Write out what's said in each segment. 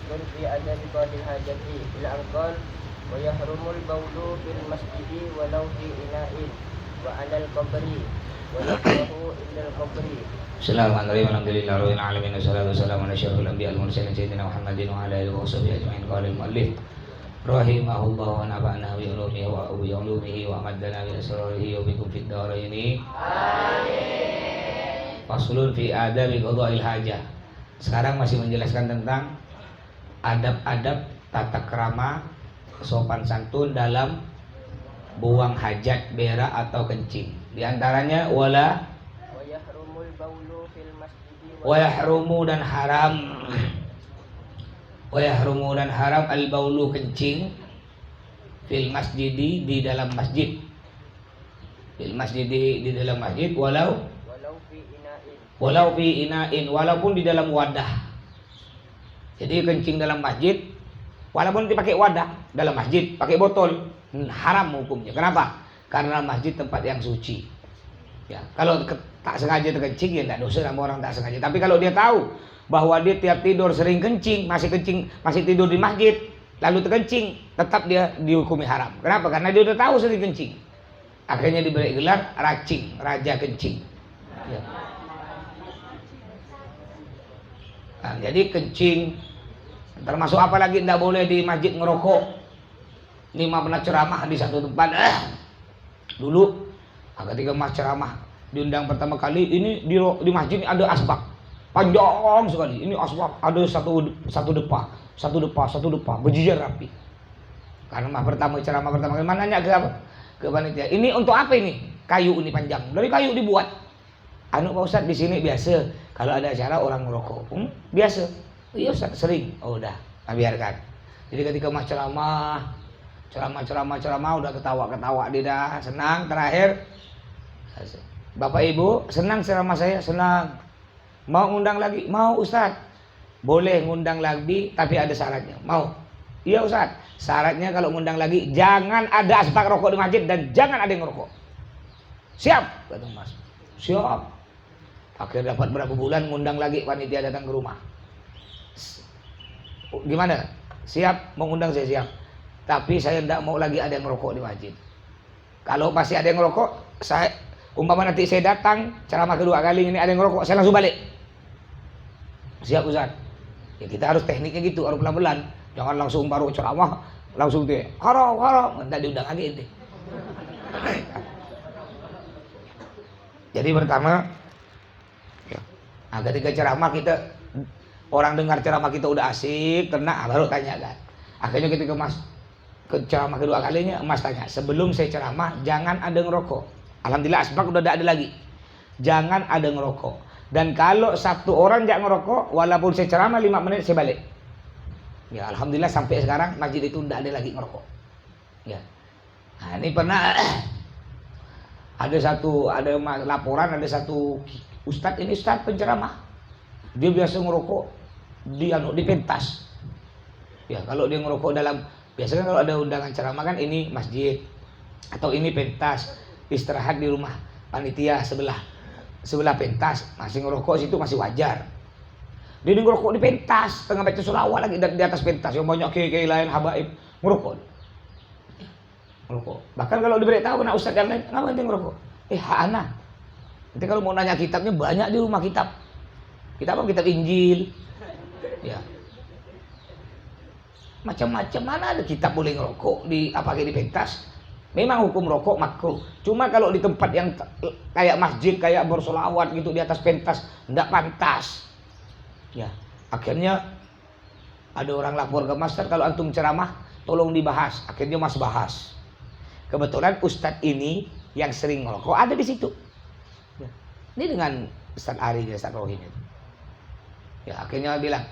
faslun fi adabi qadil hajati ila angkol wa yahrumul bawlu fil masjidi walau fi ina'in wa alal qabri wa yakrahu illal qabri. Bismillahirrahmanirrahim. Alhamdulillahirabbil alamin wassalatu wassalamu ala asyrofil anbiya'i wal mursalin sayyidina Muhammadin wa ala alihi wa sahbihi ajma'in. Qala al-muallif rahimahullah wa nafa'ana bi ulumihi wa amaddana bi asrarihi wa bikum fid dharain. Amin. Faslun fi adabi qada'il hajah. Sekarang masih menjelaskan tentang adab-adab tata krama sopan santun dalam buang hajat, berak atau kencing. Di antaranya wala wa yahrumu dan haram al baulu kencing fil masjidi di dalam masjid, di dalam masjid walau fi ina'in walaupun di dalam wadah. Jadi kencing dalam masjid walaupun dipakai wadah dalam masjid, pakai botol, haram hukumnya. Kenapa? Karena masjid tempat yang suci. Ya, kalau tak sengaja terkencing ya tidak dosa sama orang tak sengaja. Tapi kalau dia tahu bahwa dia tiap tidur sering kencing, masih tidur di masjid, lalu terkencing, tetap dia dihukumi haram. Kenapa? Karena dia udah tahu sering kencing. Akhirnya diberi gelar racing, raja kencing. Ya. Nah, jadi kencing termasuk apa lagi tidak boleh di masjid ngerokok. Ini mah pernah ceramah di satu tempat dulu. Ketika mas ceramah diundang pertama kali, ini di masjid ini ada asbak panjang sekali. Ini asbak ada satu depa berjejer rapi. Karena mas ceramah pertama kali, mana nanya ke panitia, ini untuk apa ini? Kayu ini panjang, dari kayu dibuat. Pak Ustaz, di sini biasa kalau ada acara orang merokok. Biasa. Iya Ustaz, sering. Oh udah, biarkan. Jadi ketika mas ceramah udah ketawa dia dah senang. Terakhir, Bapak Ibu senang ceramah saya? Senang. Mau ngundang lagi? Mau Ustaz. Boleh ngundang lagi, tapi ada syaratnya. Mau? Iya Ustaz. Syaratnya kalau ngundang lagi jangan ada asbak rokok di masjid dan jangan ada yang ngerokok. Siap? Kata Mas. Siap. Akhirnya dapat berapa bulan ngundang lagi, panitia datang ke rumah. Gimana? Siap? Mau ngundang saya siap. Tapi saya tidak mau lagi ada yang ngerokok di masjid. Kalau masih ada yang ngerokok, umpama nanti saya datang ceramah kedua kali ini ada yang ngerokok, saya langsung balik. Siap Ustaz? Ya kita harus tekniknya gitu, harus pelan-pelan. Jangan langsung baru ceramah langsung tuh haram, entar diundang lagi ini. Jadi pertama, ketika ceramah kita orang dengar ceramah kita udah asik, tenang, baru tanya kan. Akhirnya ketika Mas ke ceramah kedua kalinya, Mas tanya, sebelum saya ceramah jangan ada ngerokok. Alhamdulillah asbak udah tidak ada lagi. Jangan ada ngerokok. Dan kalau satu orang jangan ngerokok, walaupun saya ceramah 5 menit saya balik. Ya alhamdulillah sampai sekarang masjid itu tidak ada lagi ngerokok. Ya. Nah, ini pernah ada laporan, ada satu ustadz, ini ustadz penceramah. Dia biasa ngerokok di pentas. Ya, kalau dia ngerokok biasanya kalau ada undangan ceramah kan ini masjid atau ini pentas, istirahat di rumah panitia sebelah pentas, masih ngerokok situ masih wajar. Dia ngerokok di pentas, tengah baca sholawat lagi di atas pentas yang banyak kiai lain habaib ngerokok. Bahkan kalau diberitahu kena ustaz yang lain, kenapa dia ngerokok? Hak anak. Nanti kalau mau nanya kitabnya banyak di rumah kitab. Kitab apa? Kitab Injil. Ya. Macam-macam, mana ada kitab boleh ngerokok di pentas. Memang hukum rokok makruh. Cuma kalau di tempat yang kayak masjid, kayak bersolawat gitu di atas pentas, tidak pantas. Ya, akhirnya ada orang lapor ke Mas, kalau antum ceramah tolong dibahas. Akhirnya Mas bahas. Kebetulan Ustadz ini yang sering ngerokok ada di situ. Ya. Ini dengan Ustadz Ari dan Ustadz Rohin itu. Ya, akhirnya bilang,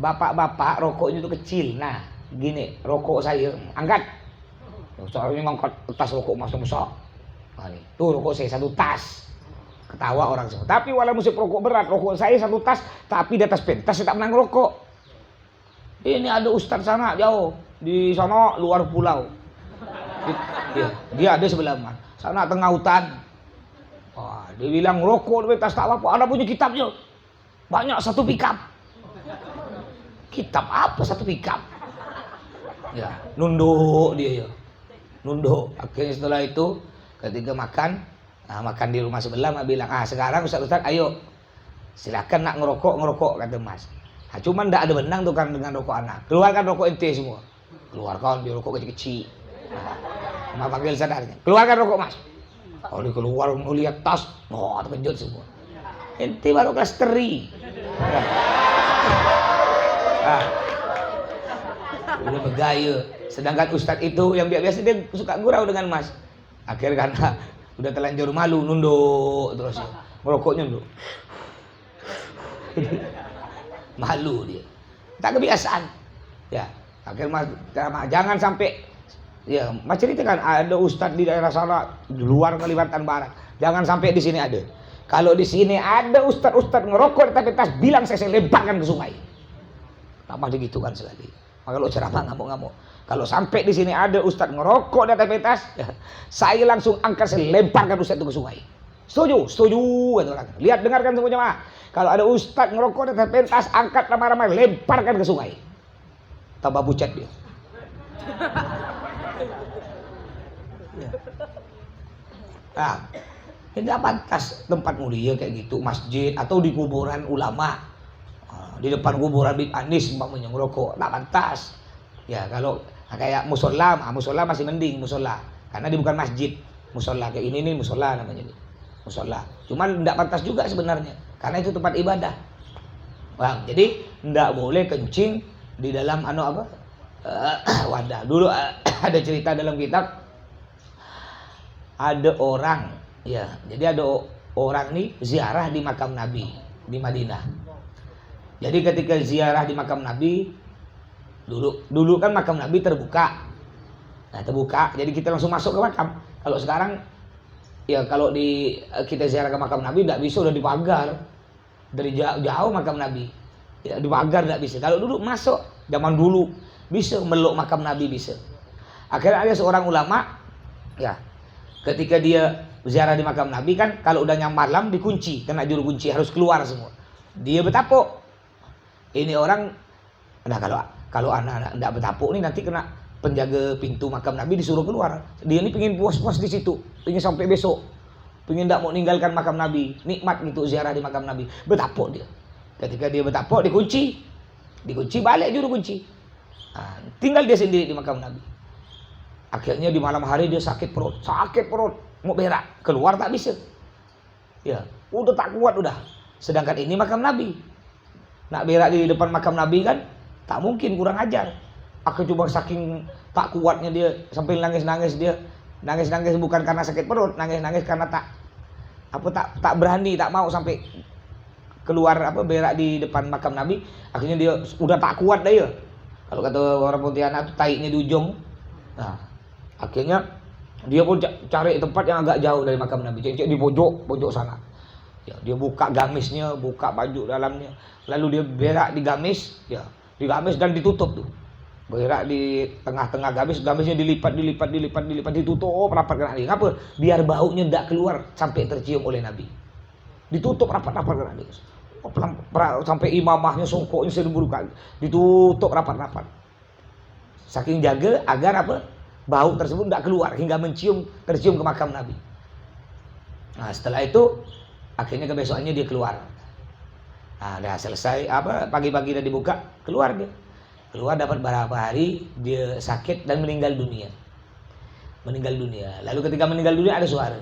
bapak-bapak rokoknya itu kecil. Nah, gini, rokok saya angkat. Soalnya ngangkat tas rokok Mas besar. Nah, nih, tuh rokok saya 1 tas. Ketawa orang semua. Tapi walaupun musik rokok berat, rokok saya 1 tas, tapi di atas pentas saya tak pernah ngerokok. Ini ada ustadz sana jauh, di sana luar pulau. Dia ada sebelah mana? Sana tengah hutan. Wah, dia bilang rokok di pentas tak apa-apa. Ada punya kitabnya. Banyak 1 pickup. Kitab apa satu pikap? Ya, nunduk dia ya. Nunduk. Akhirnya setelah itu ketika makan, makan di rumah sebelah, mak bilang, sekarang Ustaz ayo silakan nak ngerokok kata Mas. Cuman ndak ada benang tuh kan dengan rokok anak. Keluarkan rokok ente semua. Keluarkan dia rokok kecil-kecil. Mak panggil sadarnya. Keluarkan rokok Mas. Kalau dia keluar melihat tas, terkejut semua. Ente baru kelas 3. Udah bergaya. Sedangkan Ustadz itu yang biasa dia suka gurau dengan Mas. Akhirnya karena udah terlanjur malu, nunduk terus ya. Merokoknya nunduk. Malu dia. Tak kebiasaan. Ya, akhirnya Mas jangan sampai ya, Mas ceritakan ada Ustadz di daerah sana di luar Kalimantan Barat. Jangan sampai di sini ada. Kalau di sini ada Ustadz ngerokok tapi tas bilang saya lemparkan ke sungai. Tambah begitu kan sekali. Maka kalau ceramah ngamuk-ngamuk. Kalau sampai di sini ada Ustadz ngerokok di atas pentas, ya, saya langsung angkat, saya lemparkan Ustadz itu ke sungai. Setuju, kata orang. Lihat, dengarkan semua jemaah. Kalau ada Ustadz ngerokok di atas pentas, angkat ramai-ramai, lemparkan ke sungai. Tambah pucat dia. Tidak pantas tempat mulia kayak gitu, masjid atau di kuburan ulama. Di depan kuburan Bib Anis umpamanya ngerokok, tak pantas. Ya kalau kayak musola masih mending musola, karena dia bukan masjid. Musola kayak ini nih musola namanya nih. Musola. Cuman tidak pantas juga sebenarnya, karena itu tempat ibadah. Bang, jadi tidak boleh kencing di dalam wadah. Dulu ada cerita dalam kitab, ada orang, ya, jadi ada orang nih ziarah di makam Nabi di Madinah. Jadi ketika ziarah di makam Nabi, dulu kan makam Nabi terbuka. Nah, terbuka, jadi kita langsung masuk ke makam. Kalau sekarang ya kalau kita ziarah ke makam Nabi tidak bisa, udah dipagar. Dari jauh makam Nabi. Ya, dipagar tidak bisa. Kalau dulu masuk, zaman dulu bisa meluk makam Nabi bisa. Akhirnya ada seorang ulama, ya, ketika dia ziarah di makam Nabi kan kalau udah nyam malam dikunci, kena juru kunci, harus keluar semua. Dia bertapuk. Ini orang, nah kalau anak-anak tidak bertapuk nih nanti kena penjaga pintu makam Nabi disuruh keluar. Dia ini pengen puas-puas di situ, pengen sampai besok, pengen tidak mau meninggalkan makam Nabi, nikmat gitu ziarah di makam Nabi. Bertapuk dia. Ketika dia bertapuk dikunci balik juru kunci. Tinggal dia sendiri di makam Nabi. Akhirnya di malam hari dia sakit perut, mau berak, keluar tak bisa. Ya, udah tak kuat udah. Sedangkan ini makam Nabi. Nak berak di depan makam Nabi kan tak mungkin, kurang ajar. Aku coba saking tak kuatnya dia sampai nangis bukan karena sakit perut, nangis karena tak berani, tak mau sampai keluar berak di depan makam Nabi. Akhirnya dia udah tak kuat dia. Kalau kata orang Pontianak itu taiknya di ujung. Nah, akhirnya dia pun cari tempat yang agak jauh dari makam Nabi, cek di pojok sana. Ya, dia buka gamisnya, buka baju dalamnya, lalu dia berak di gamis, ya, di gamis dan ditutup tuh. Berak di tengah-tengah gamisnya dilipat, ditutup rapat kena dia. Ngapa? Biar baunya tidak keluar sampai tercium oleh Nabi. Ditutup rapat kena dia. Sampai imamahnya songkoknya seribu kali ditutup rapat. Saking jaga agar bau tersebut tidak keluar hingga tercium ke makam Nabi. Nah, setelah itu akhirnya kebesokannya dia keluar. Nah, udah selesai pagi-pagi udah dibuka, keluar dia. Keluar dapat beberapa hari dia sakit dan meninggal dunia. Lalu ketika meninggal dunia ada suara.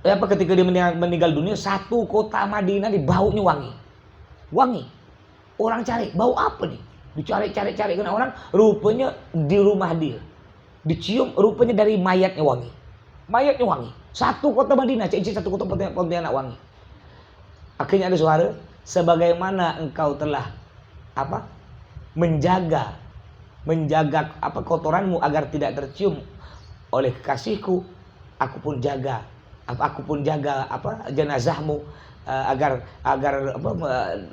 Ketika dia meninggal dunia, satu kota Madinah baunya wangi. Orang cari, bau apa nih? Dicari kena orang, rupanya di rumah dia. Dicium, rupanya dari mayatnya wangi. Satu kota Madinah, satu kota Pontianak wangi. Akhirnya ada suara, sebagaimana engkau telah menjaga kotoranmu agar tidak tercium oleh kekasihku, aku pun jaga jenazahmu agar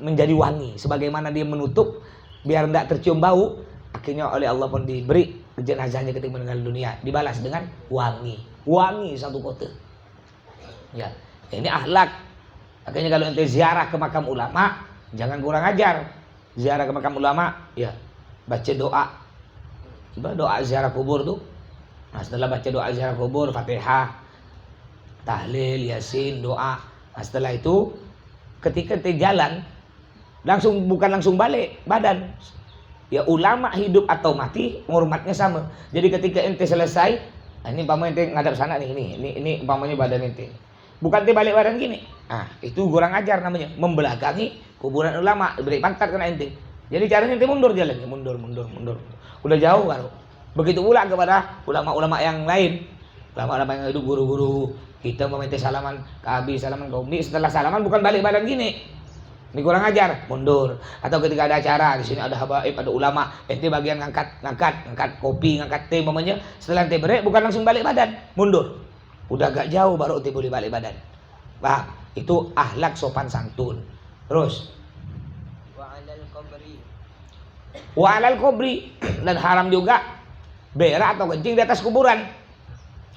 menjadi wangi, sebagaimana dia menutup biar tidak tercium bau. Akhirnya oleh Allah pun diberi jenazahnya ketika meninggal dunia dibalas dengan wangi satu kota. Ya, ini akhlak. Akhirnya kalau ente ziarah ke makam ulama, jangan kurang ajar. ziarah ke makam ulama, ya baca doa. Coba doa ziarah kubur tuh. Nah, setelah baca doa ziarah kubur, Fatihah, tahlil, yasin, doa. Nah, setelah itu ketika ente jalan bukan langsung balik badan. Ya ulama hidup atau mati hormatnya sama. Jadi ketika ente selesai, nah ini umpamanya ente ngadap sana nih, ini umpamanya badan ente. Bukan ente balik badan gini. Ah, itu kurang ajar namanya, membelakangi kuburan ulama, beri pantat kena ente. Jadi caranya ente mundur jalannya, mundur. Udah jauh baru. Begitu pula kepada ulama-ulama yang lain. Ulama-ulama yang hidup, guru-guru kita meminta salaman ke abi, salaman ke umi. Setelah salaman bukan balik badan gini. Ini kurang ajar, mundur. Atau ketika ada acara, di sini ada habaib, ada ulama, ente bagian ngangkat kopi, ngangkat teh mamanya. Setelah ente break bukan langsung balik badan, mundur. Udah agak jauh baru ente boleh balik badan. Paham? Itu akhlak sopan santun. Terus wa alal kubri, dan haram juga berak atau kencing di atas kuburan.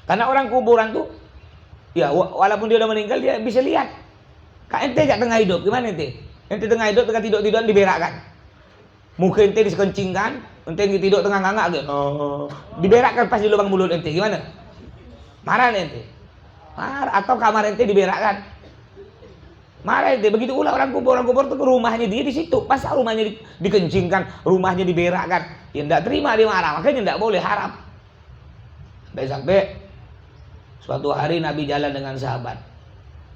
Karena orang kuburan tuh ya walaupun dia udah meninggal dia bisa lihat. Kak ente gak tengah hidup, gimana ente? Ente tengah hidup, tengah tidur-tiduran diberakkan. Mungkin ente dikencingkan, ente tidur tengah ngangak gitu. Diberakkan pas di lubang mulut ente, gimana? Marah ente. Marah, atau kamar ente diberakkan. Marah ente. Begitu pula orang kubur tuh rumahnya dia di situ. Pas rumahnya dikencingkan, rumahnya diberakkan. Ya enggak terima, dia marah. Makanya enggak boleh, haram. Sampai suatu hari Nabi jalan dengan sahabat.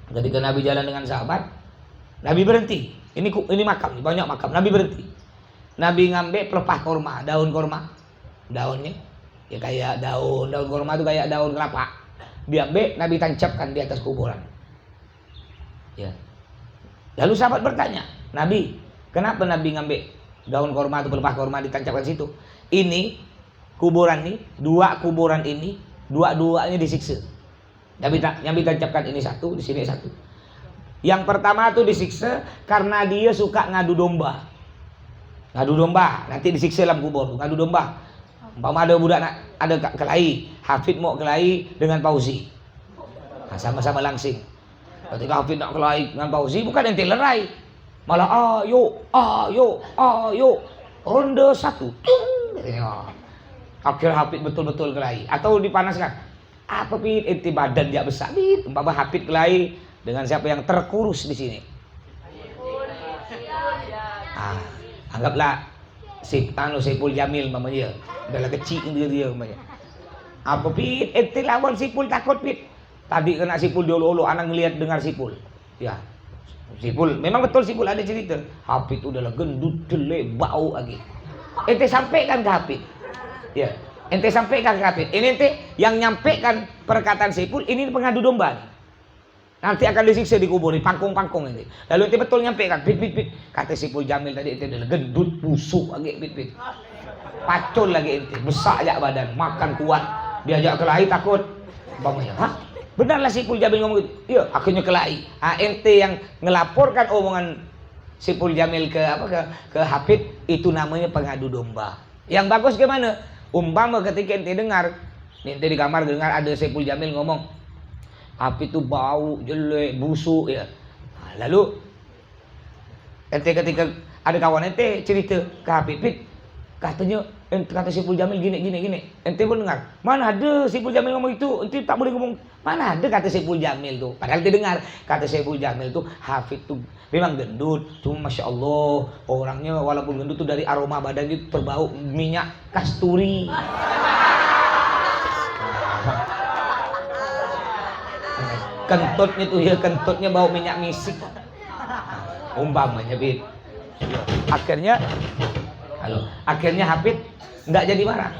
Ketika Nabi jalan dengan sahabat, Nabi berhenti. Ini makam, banyak makam. Nabi berhenti. Nabi ngambil pelepah korma, daun korma, daunnya, ya kayak daun korma itu kayak daun kelapa. Diambil, Nabi tancapkan di atas kuburan. Ya. Lalu sahabat bertanya, Nabi, kenapa Nabi ngambil daun korma atau pelepah korma ditancapkan situ? Ini kuburan ini, dua kuburan ini, dua-duanya disiksa. Nabi tancapkan ini satu, di sini satu. Yang pertama tuh disiksa karena dia suka ngadu domba. Nanti disiksa dalam kubur. Ngadu domba. Umpama ada budak ada kelahi, Hafid mau kelahi dengan Fauzi. Nah, sama-sama langsing. Ketika Hafid nak kelahi dengan Fauzi, bukan ente lerai. Malah ayo. Ronde satu. Akhir Hafid betul-betul kelahi. Atau dipanaskan. Apa pit ente badan dia besar pit, umpama Hafid kelahi dengan siapa yang terkurus di sini. Anggaplah Saipul Jamil mamanya, udah kecil dia mamanya. Apa pit ente lawan Saipul takut pit. Tadi kena Saipul diolo-olo anak ngelihat dengar Saipul. Ya. Saipul memang betul Saipul ada cerita. Hafid udah gendut, jelek, bau lagi. Ente sampaikan ke Hafid. Ya. Ente sampaikan ke Hafid. Ini ente yang nyampaikan perkataan Saipul, ini pengadu domba nih. Nanti akan disiksa di kubur, di pangkung-pangkung ini. Lalu ente betul nyampaikan, pit. Kata Saipul Jamil tadi ente udah gendut, busuk lagi, pit. Pacul lagi ente, besar aja badan, makan kuat. Diajak kelahi takut. Bapaknya, hah? Benarlah Saipul Jamil ngomong gitu? Iya, akhirnya kelahi. Ente yang ngelaporkan omongan Saipul Jamil ke Hafid, itu namanya pengadu domba. Yang bagus gimana? Umpama ketika ente dengar, ente di kamar dengar ada Saipul Jamil ngomong, Hafid itu bau, jelek, busuk ya. Nah, lalu ente ketika ada kawan ente cerita ke Hafid, katanya kata Saipul Jamil gini. Ente pun dengar, mana ada Saipul Jamil ngomong itu, ente tak boleh ngomong. Mana ada kata Saipul Jamil tuh. Padahal ente dengar kata Saipul Jamil tuh Hafid tuh memang gendut, cuma Masya Allah orangnya walaupun gendut tuh dari aroma badannya itu terbau minyak kasturi. Kentutnya bau minyak misik. Umpamanya Bid. Akhirnya Hafid nggak jadi marah.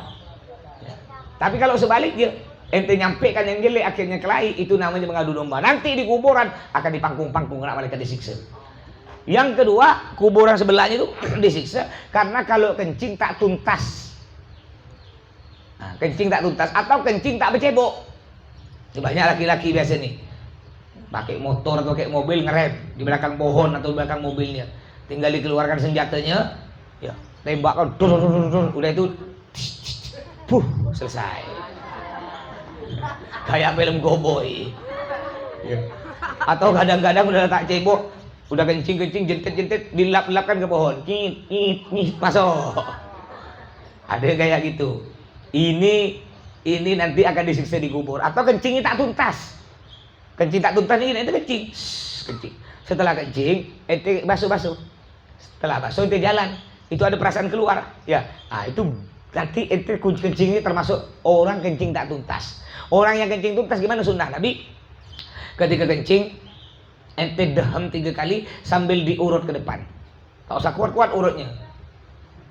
Tapi kalau sebaliknya ente nyampaikan yang jelek akhirnya kelahi, itu namanya mengadu domba. Nanti di kuburan akan dipangkung-pangkung karena mereka disiksa. Yang kedua, kuburan sebelahnya itu disiksa karena kalau kencing tak tuntas. Nah, kencing tak tuntas atau kencing tak bercebok. Banyak laki-laki biasa nih pakai motor atau pakai mobil ngerem di belakang pohon atau di belakang mobilnya. Tinggal dikeluarkan senjatanya, ya tembakkan, udah itu selesai. Kayak film cowboy. Atau kadang-kadang udah tak cebok, Udah kencing, jentit, dilap-lapkan ke pohon. Nyit, masuk. Ada kayak gitu. Ini nanti akan disiksa di kubur. Atau kencingnya tak tuntas. Kencing tak tuntas ini, itu kencing. Kencing. Setelah kencing, ente basuh. Setelah basuh, ente jalan. Itu ada perasaan keluar. Ya, itu nanti ente kencing ini termasuk orang kencing tak tuntas. Orang yang kencing tuntas gimana sunnah Nabi? Ketika kencing, ente dehem 3 kali sambil diurut ke depan. Tak usah kuat-kuat urutnya.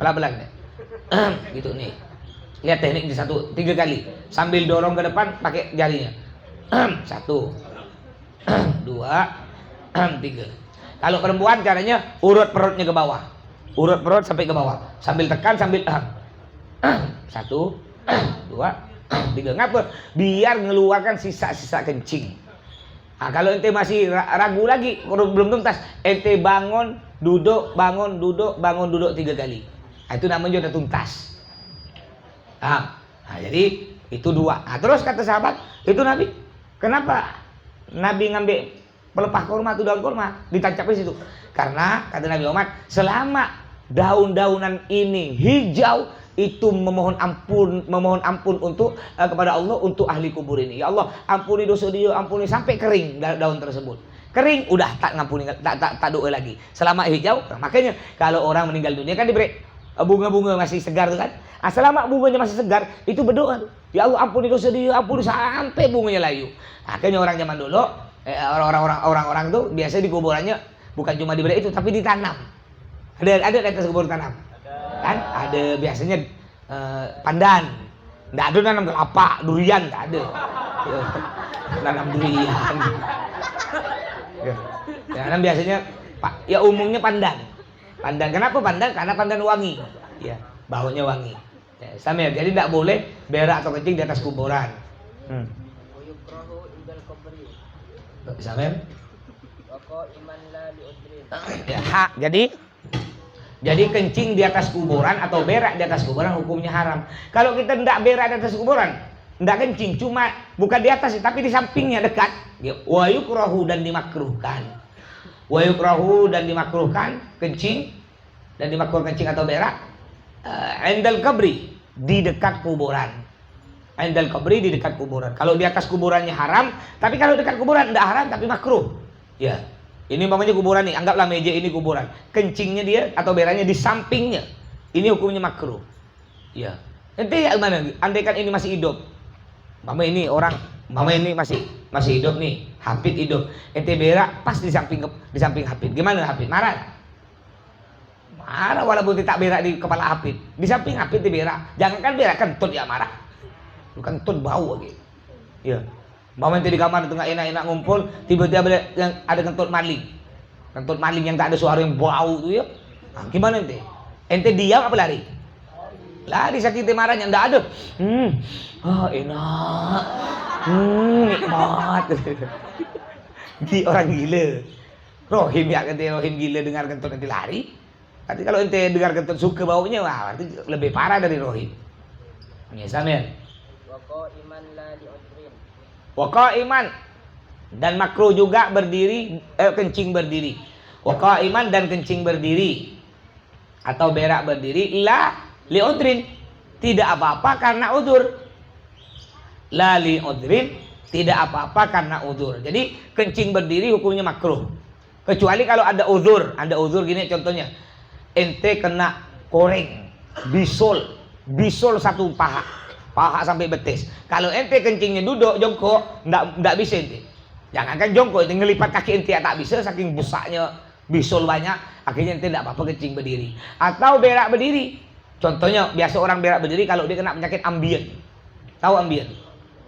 Pelan-pelan deh. Gitu nih. Lihat teknik di 3 kali sambil dorong ke depan pakai jarinya. 1 2 3. Kalau perempuan caranya urut perutnya ke bawah. Urut perut sampai ke bawah. Sambil tekan sambil 1 2 3. Ngapa? Biar ngeluarkan sisa-sisa kencing. Kalau ente masih ragu lagi, belum tuntas, ente bangun, duduk, 3 kali. Itu namanya udah tuntas. Jadi itu 2. Terus kata sahabat, itu Nabi, kenapa Nabi ngambil pelepah kurma atau daun kurma ditancapin situ? Karena kata Nabi Muhammad, selama daun-daunan ini hijau, itu memohon ampun untuk kepada Allah untuk ahli kubur ini. Ya Allah, ampuni dosa dia, ampuni sampai kering daun tersebut. Kering udah tak ngampuni, tak doa lagi. Selama hijau, makanya kalau orang meninggal dunia kan diberi bunga-bunga masih segar tuh kan. Selama bunganya masih segar, itu berdoa. Ya Allah, ampuni dosa dia, ampuni sampai bunganya layu. Makanya orang zaman dulu, orang-orang tuh biasa di kuburannya bukan cuma diberi itu, tapi ditanam. Ada di atas kubur tanam. Kan ada biasanya pandan, nggak ada nanam kelapa, durian nggak ada, nanam durian, nanam biasanya ya umumnya pandan. Kenapa pandan? Karena pandan wangi, ya baunya wangi. Sama ya, jadi tidak boleh berak atau kencing di atas kuburan. Sama ya. Jadi kencing di atas kuburan atau berak di atas kuburan hukumnya haram. Kalau kita tidak berak di atas kuburan, tidak kencing, cuma bukan di atas tapi di sampingnya dekat. Wa yukrahu dan dimakruhkan. Wa yukrahu dan dimakruhkan kencing dan dimakruhkan kencing atau berak indal qabri, di dekat kuburan. Indal qabri, di dekat kuburan. Kalau di atas kuburannya haram, tapi kalau dekat kuburan tidak haram tapi makruh. Ya. Ini umpamanya kuburan nih, anggaplah meja ini kuburan. Kencingnya dia atau beraknya di sampingnya. Ini hukumnya makruh. Ya. Nanti ya gimana? Andaikan ini masih hidup. Mama ini masih hidup nih. Hafid hidup. Ente berak pas di samping Hafid. Gimana Hafid? Marah? Marah walaupun tidak berak di kepala Hafid. Di samping Hafid berak. Jangankan berak, kentut ya marah. Kentut bau lagi. Ya. Mama ente di kamar itu nggak enak-enak ngumpul, tiba-tiba ada kentut maling yang tak ada suara yang bau tuh ya. Gimana ente? Ente diam apa lari? Lari saking marahnya, nggak ada. Enak, nikmat. Di orang gila. Rohim ya, kata Rohim gila dengar kentut ente lari. Tapi kalau ente dengar kentut suka baunya, wah berarti lebih parah dari Rohim. Ya sama. Waqaiman dan makruh juga berdiri, kencing berdiri. Waqaiman dan kencing berdiri atau berak berdiri la liudrin, tidak apa-apa karena udzur. La liudrin, tidak apa-apa karena udzur. Jadi kencing berdiri hukumnya makruh. Kecuali kalau ada udzur gini contohnya. Ente kena koreng, bisul satu paha sampai betis. Kalau ente kencingnya duduk jongkok, ndak bisa ente. Jangankan jongkok, ente ngelipat kaki ente tak bisa saking busaknya bisul banyak. Akhirnya ente ndak apa-apa kencing berdiri. Atau berak berdiri. Contohnya biasa orang berak berdiri kalau dia kena penyakit ambien. Tahu ambien?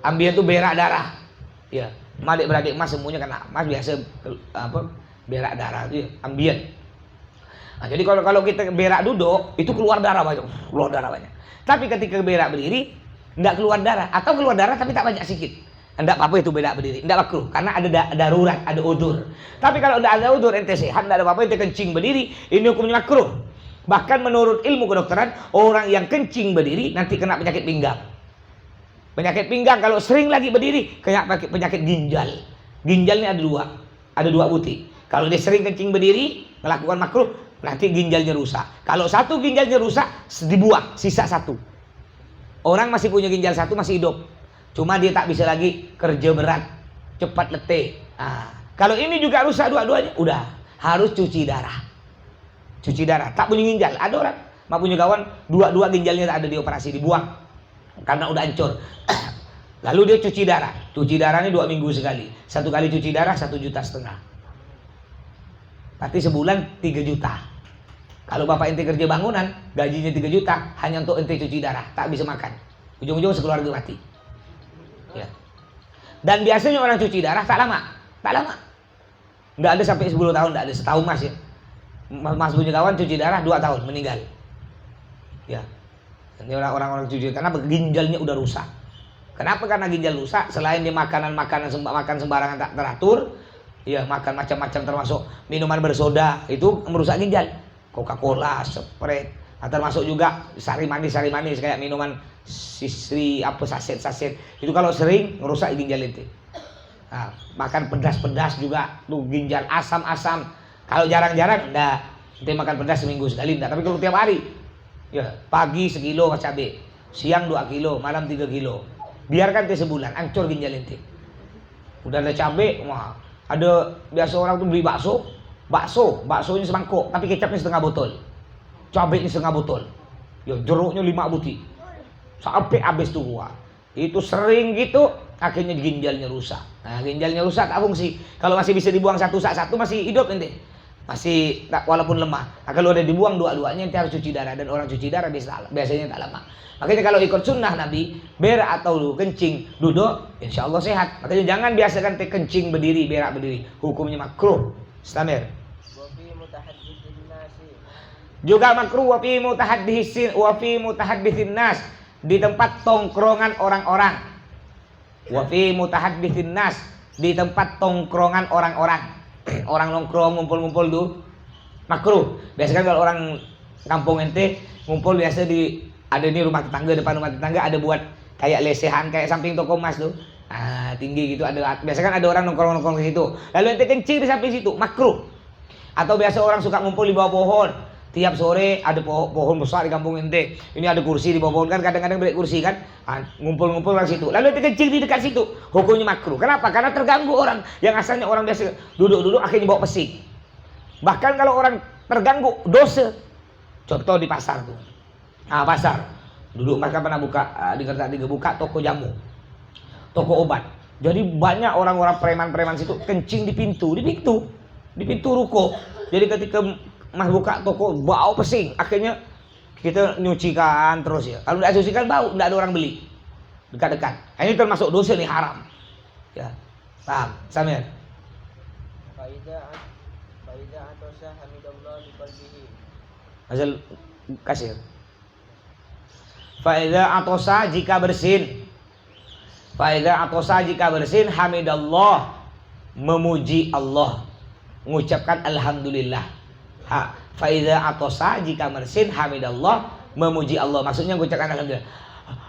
Ambien itu berak darah. Ya, adik-beradik mas semuanya kena. Mas biasa berak darah itu ya, ambien. Nah, jadi kalau kita berak duduk itu keluar darah banyak. Tapi ketika berak berdiri tidak keluar darah, atau keluar darah tapi tak banyak sedikit. Tidak apa-apa itu berak berdiri, tidak makruh karena ada darurat, ada udzur. Tapi kalau tidak ada udzur, ente sehat, tidak ada apa-apa, ente kencing berdiri, ini hukumnya makruh. Bahkan menurut ilmu kedokteran, orang yang kencing berdiri nanti kena penyakit pinggang. Penyakit pinggang kalau sering lagi berdiri, kena penyakit ginjal. Ginjalnya ada dua butir. Kalau dia sering kencing berdiri, melakukan makruh, nanti ginjalnya rusak. Kalau satu ginjalnya rusak, dibuang, sisa satu. Orang masih punya ginjal satu, masih hidup. Cuma dia tak bisa lagi kerja berat, cepat letih. Nah, kalau ini juga rusak dua-duanya, udah harus cuci darah. Cuci darah, tak punya ginjal. Ada orang, mak punya kawan, dua ginjalnya tak ada, dioperasi, dibuang. Karena udah hancur. Lalu dia cuci darah. Cuci darahnya 2 minggu sekali. Satu kali cuci darah 1,5 juta. Berarti sebulan 3 juta. Kalau bapak ente kerja bangunan, gajinya 3 juta, hanya untuk ente cuci darah, tak bisa makan. Ujung-ujung sekeluarga mati. Ya. Dan biasanya orang cuci darah tak lama. Tak lama. Nggak ada sampai 10 tahun, nggak ada. Setahun mas ya. Mas punya kawan cuci darah 2 tahun, meninggal. Ya. Ini orang-orang cuci, karena ginjalnya udah rusak. Kenapa? Karena ginjal rusak. Selain dia makan sembarangan tak teratur, ya makan macam-macam termasuk minuman bersoda, itu merusak ginjal. Coca-Cola, Sprite, termasuk juga sari manis kayak minuman sisri apa saset. Itu kalau sering merusak ginjal itu. Nah, makan pedas juga tuh ginjal, asam. Kalau jarang-jarang enggak. Kita makan pedas seminggu sekali enggak, tapi kalau tiap hari ya pagi 1 kilo cabai, siang 2 kilo, malam 3 kilo. Biarkan dia sebulan, hancur ginjal inti. Udah ada cabai, wah, ada biasa orang tuh beli baksonya semangkuk, tapi kecapnya setengah botol, cabainya setengah botol, ya jeruknya 5 butir, sampai habis tuh wah. Itu sering gitu, akhirnya ginjalnya rusak. Nah, ginjalnya rusak tak fungsi. Kalau masih bisa dibuang satu masih hidup ente, masih tak, walaupun lemah. Nah, kalau udah dibuang dua-duanya ente harus cuci darah, dan orang cuci darah biasanya tak lama. Makanya kalau ikut sunnah Nabi, berak atau kencing duduk, insya Allah sehat. Makanya jangan biasakan teh kencing berdiri, berak berdiri. Hukumnya makruh. Istamir. Juga makruh wa fi mutahadditsin nas, di tempat tongkrongan orang-orang. Wa fi mutahadditsin nas, di tempat tongkrongan orang-orang. Orang nongkrong ngumpul-ngumpul tuh makruh. Biasanya kalau orang kampung ente ngumpul biasa ada di rumah tetangga, depan rumah tetangga ada buat kayak lesehan, kayak samping toko emas tuh. Ah, tinggi gitu ada. Biasa kan ada orang nongkrong di situ. Lalu ente kencing di samping situ, makruh. Atau biasa orang suka ngumpul di bawah pohon. Tiap sore ada pohon besar di kampung ente. Ini ada kursi di bawah pohon kan, kadang-kadang beli kursi kan. Ngumpul-ngumpul di situ. Lalu ente kencing di dekat situ, hukumnya makruh. Kenapa? Karena terganggu orang. Yang asalnya orang biasa duduk-duduk akhirnya bawa pesing. Bahkan kalau orang terganggu dosa. Contoh di pasar tuh. Pasar. Duduk mereka pernah buka, buka toko jamu, toko obat. Jadi banyak orang-orang preman-preman situ kencing di pintu ruko. Jadi ketika mas buka toko bau pesing, akhirnya kita nyucikan terus ya. Kalau tidak nyucikan bau, tidak ada orang beli. Dekat-dekat. Ini termasuk dosa nih, haram. Ya, paham, Samir? Faida atau hamidallah bi qalbihi. Asal kasir. Faida atosa jika bersin. Faida atosa jika bersin, hamidallah, memuji Allah, mengucapkan alhamdulillah. Faida atosa jika bersin, hamidallah, memuji Allah. Maksudnya mengucapkan alhamdulillah.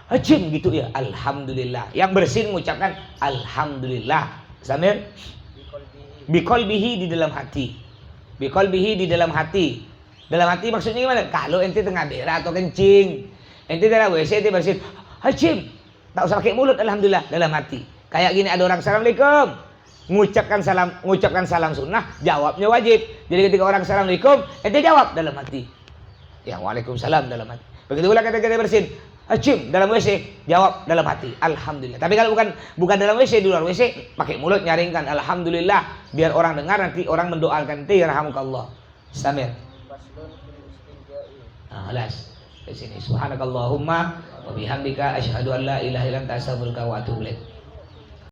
Hajim gitu ya, alhamdulillah. Yang bersin mengucapkan alhamdulillah. Samir? Biqalbihi, di dalam hati. Biqalbihi, di dalam hati. Dalam hati maksudnya gimana? Kalau ente tengah berak atau kencing, ente dalam WC ente bersin, hajim, tak usah pakai mulut, alhamdulillah, dalam hati. Kayak gini, ada orang assalamualaikum, mengucapkan salam sunnah, jawabnya wajib. Jadi ketika orang assalamualaikum, ente jawab dalam hati, ya waalaikumsalam, dalam hati. Begitu pula ketika bersin, hajim, dalam WC, jawab dalam hati, alhamdulillah. Tapi kalau bukan dalam WC, di luar WC, pakai mulut nyaringkan alhamdulillah, biar orang dengar, nanti orang mendoakan ente, yarhamukallah. Samir. Alas di sini. Subhanakallahumma wa bihamdika asyhadu an la ilaha illa anta astaghfiruka wa atubu ilaik.